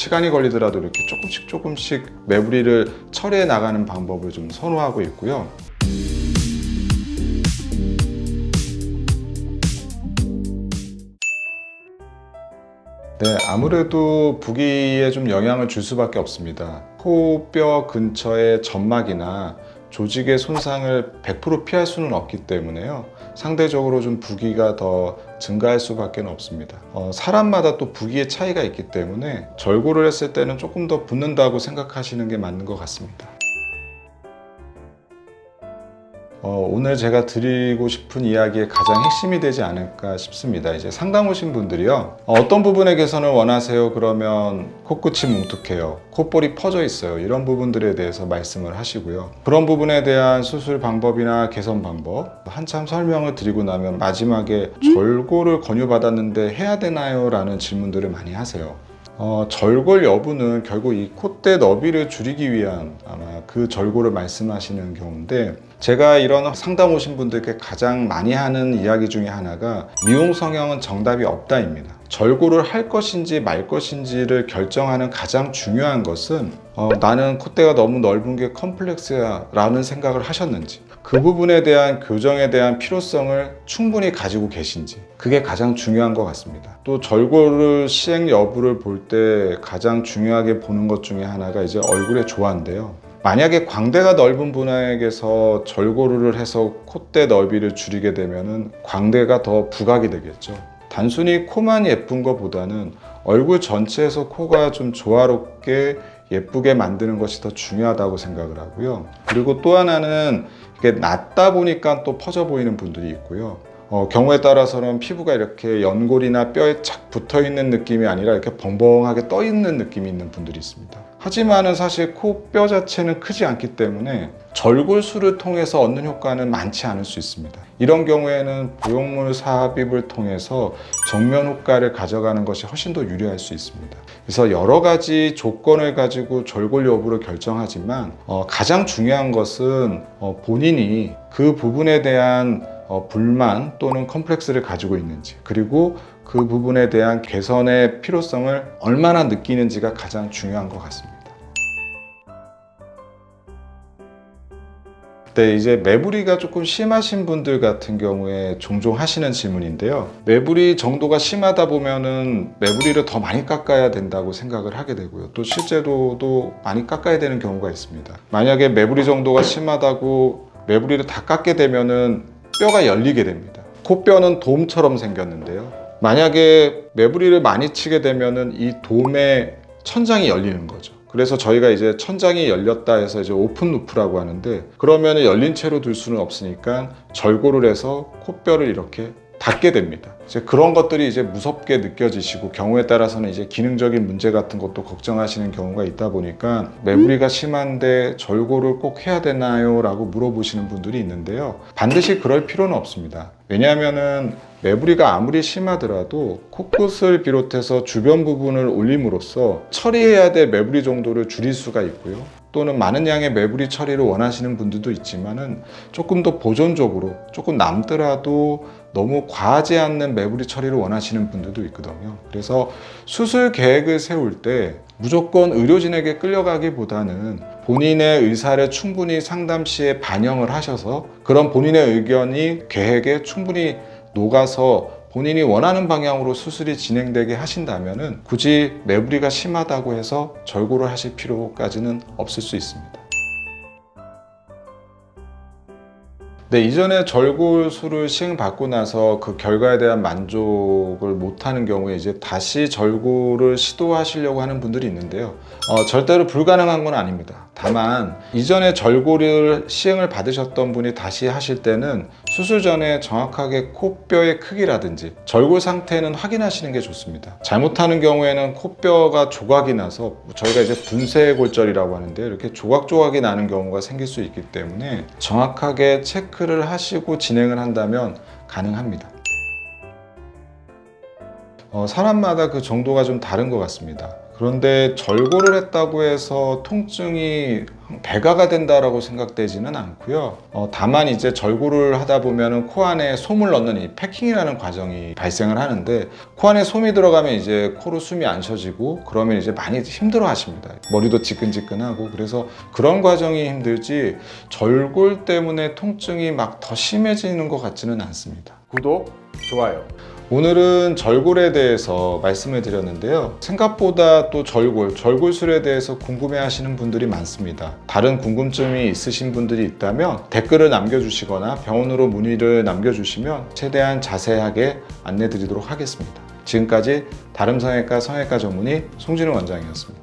시간이 걸리더라도 이렇게 조금씩 매부리를 처리해 나가는 방법을 좀 선호하고 있고요. 네, 아무래도 부기에 좀 영향을 줄 수밖에 없습니다. 코뼈 근처의 점막이나 조직의 손상을 100% 피할 수는 없기 때문에요. 상대적으로 좀 부기가 더 증가할 수밖에 없습니다. 사람마다 또 부기의 차이가 있기 때문에 절골을 했을 때는 조금 더 붓는다고 생각하시는 게 맞는 것 같습니다. 오늘 제가 드리고 싶은 이야기의 가장 핵심이 되지 않을까 싶습니다. 이제 상담 오신 분들이요. 어떤 부분의 개선을 원하세요? 그러면 코끝이 뭉툭해요. 콧볼이 퍼져 있어요. 이런 부분들에 대해서 말씀을 하시고요. 그런 부분에 대한 수술 방법이나 개선 방법 한참 설명을 드리고 나면 마지막에 절골을 권유받았는데 해야 되나요? 라는 질문들을 많이 하세요. 절골 여부는 결국 이 콧대 너비를 줄이기 위한 아마 그 절골을 말씀하시는 경우인데, 제가 이런 상담 오신 분들께 가장 많이 하는 이야기 중에 하나가 미용 성형은 정답이 없다입니다. 절골을 할 것인지 말 것인지를 결정하는 가장 중요한 것은 나는 콧대가 너무 넓은 게 컴플렉스야 라는 생각을 하셨는지, 그 부분에 대한 교정에 대한 필요성을 충분히 가지고 계신지, 그게 가장 중요한 것 같습니다. 또 절골을 시행 여부를 볼 때 가장 중요하게 보는 것 중에 하나가 이제 얼굴의 조화인데요. 만약에 광대가 넓은 분에게서 절골을 해서 콧대 넓이를 줄이게 되면은 광대가 더 부각이 되겠죠. 단순히 코만 예쁜 것보다는 얼굴 전체에서 코가 좀 조화롭게 예쁘게 만드는 것이 더 중요하다고 생각을 하고요. 그리고 또 하나는 이게 낮다 보니까 또 퍼져 보이는 분들이 있고요. 경우에 따라서는 피부가 이렇게 연골이나 뼈에 착 붙어 있는 느낌이 아니라 이렇게 벙벙하게 떠 있는 느낌이 있는 분들이 있습니다. 하지만은 사실 코뼈 자체는 크지 않기 때문에 절골술을 통해서 얻는 효과는 많지 않을 수 있습니다. 이런 경우에는 보형물 삽입을 통해서 정면 효과를 가져가는 것이 훨씬 더 유리할 수 있습니다. 그래서 여러 가지 조건을 가지고 절골 여부를 결정하지만 가장 중요한 것은 본인이 그 부분에 대한 불만 또는 컴플렉스를 가지고 있는지, 그리고 그 부분에 대한 개선의 필요성을 얼마나 느끼는지가 가장 중요한 것 같습니다. 네, 이제 매부리가 조금 심하신 분들 같은 경우에 종종 하시는 질문인데요. 매부리 정도가 심하다 보면은 매부리를 더 많이 깎아야 된다고 생각을 하게 되고요. 또 실제로도 많이 깎아야 되는 경우가 있습니다. 만약에 매부리 정도가 심하다고 매부리를 다 깎게 되면은 뼈가 열리게 됩니다. 코뼈는 돔처럼 생겼는데요. 만약에 매부리를 많이 치게 되면은 이 돔의 천장이 열리는 거죠. 그래서 저희가 이제 천장이 열렸다 해서 이제 오픈 루프라고 하는데, 그러면 열린 채로 둘 수는 없으니까 절골을 해서 코뼈를 이렇게 닫게 됩니다. 이제 그런 것들이 이제 무섭게 느껴지시고, 경우에 따라서는 이제 기능적인 문제 같은 것도 걱정하시는 경우가 있다 보니까 매부리가 심한데 절골을 꼭 해야 되나요? 라고 물어보시는 분들이 있는데요. 반드시 그럴 필요는 없습니다. 왜냐하면은 매부리가 아무리 심하더라도 코끝을 비롯해서 주변 부분을 올림으로써 처리해야 될 매부리 정도를 줄일 수가 있고요. 또는 많은 양의 매부리 처리를 원하시는 분들도 있지만은 조금 더 보존적으로 조금 남더라도 너무 과하지 않는 매부리 처리를 원하시는 분들도 있거든요. 그래서 수술 계획을 세울 때 무조건 의료진에게 끌려가기보다는 본인의 의사를 충분히 상담 시에 반영을 하셔서 그런 본인의 의견이 계획에 충분히 녹아서 본인이 원하는 방향으로 수술이 진행되게 하신다면은 굳이 매부리가 심하다고 해서 절골을 하실 필요까지는 없을 수 있습니다. 네, 이전에 절골술을 시행받고 나서 그 결과에 대한 만족을 못하는 경우에 이제 다시 절골을 시도하시려고 하는 분들이 있는데요. 절대로 불가능한 건 아닙니다. 다만 이전에 절골을 시행을 받으셨던 분이 다시 하실 때는 수술 전에 정확하게 코뼈의 크기라든지 절골 상태는 확인하시는 게 좋습니다. 잘못하는 경우에는 코뼈가 조각이 나서 저희가 이제 분쇄골절이라고 하는데, 이렇게 조각조각이 나는 경우가 생길 수 있기 때문에 정확하게 체크를 하시고 진행을 한다면 가능합니다. 사람마다 그 정도가 좀 다른 것 같습니다. 그런데 절골을 했다고 해서 통증이 배가가 된다라고 생각되지는 않고요. 다만 이제 절골을 하다 보면은 코 안에 솜을 넣는 이 패킹이라는 과정이 발생을 하는데, 코 안에 솜이 들어가면 이제 코로 숨이 안 쉬어지고 그러면 이제 많이 힘들어 하십니다. 머리도 지끈지끈하고. 그래서 그런 과정이 힘들지 절골 때문에 통증이 막 더 심해지는 것 같지는 않습니다. 구독, 좋아요. 오늘은 절골에 대해서 말씀을 드렸는데요. 생각보다 또 절골술에 대해서 궁금해 하시는 분들이 많습니다. 다른 궁금증이 있으신 분들이 있다면 댓글을 남겨주시거나 병원으로 문의를 남겨주시면 최대한 자세하게 안내 드리도록 하겠습니다. 지금까지 다름성형외과 성형외과 전문의 송진우 원장이었습니다.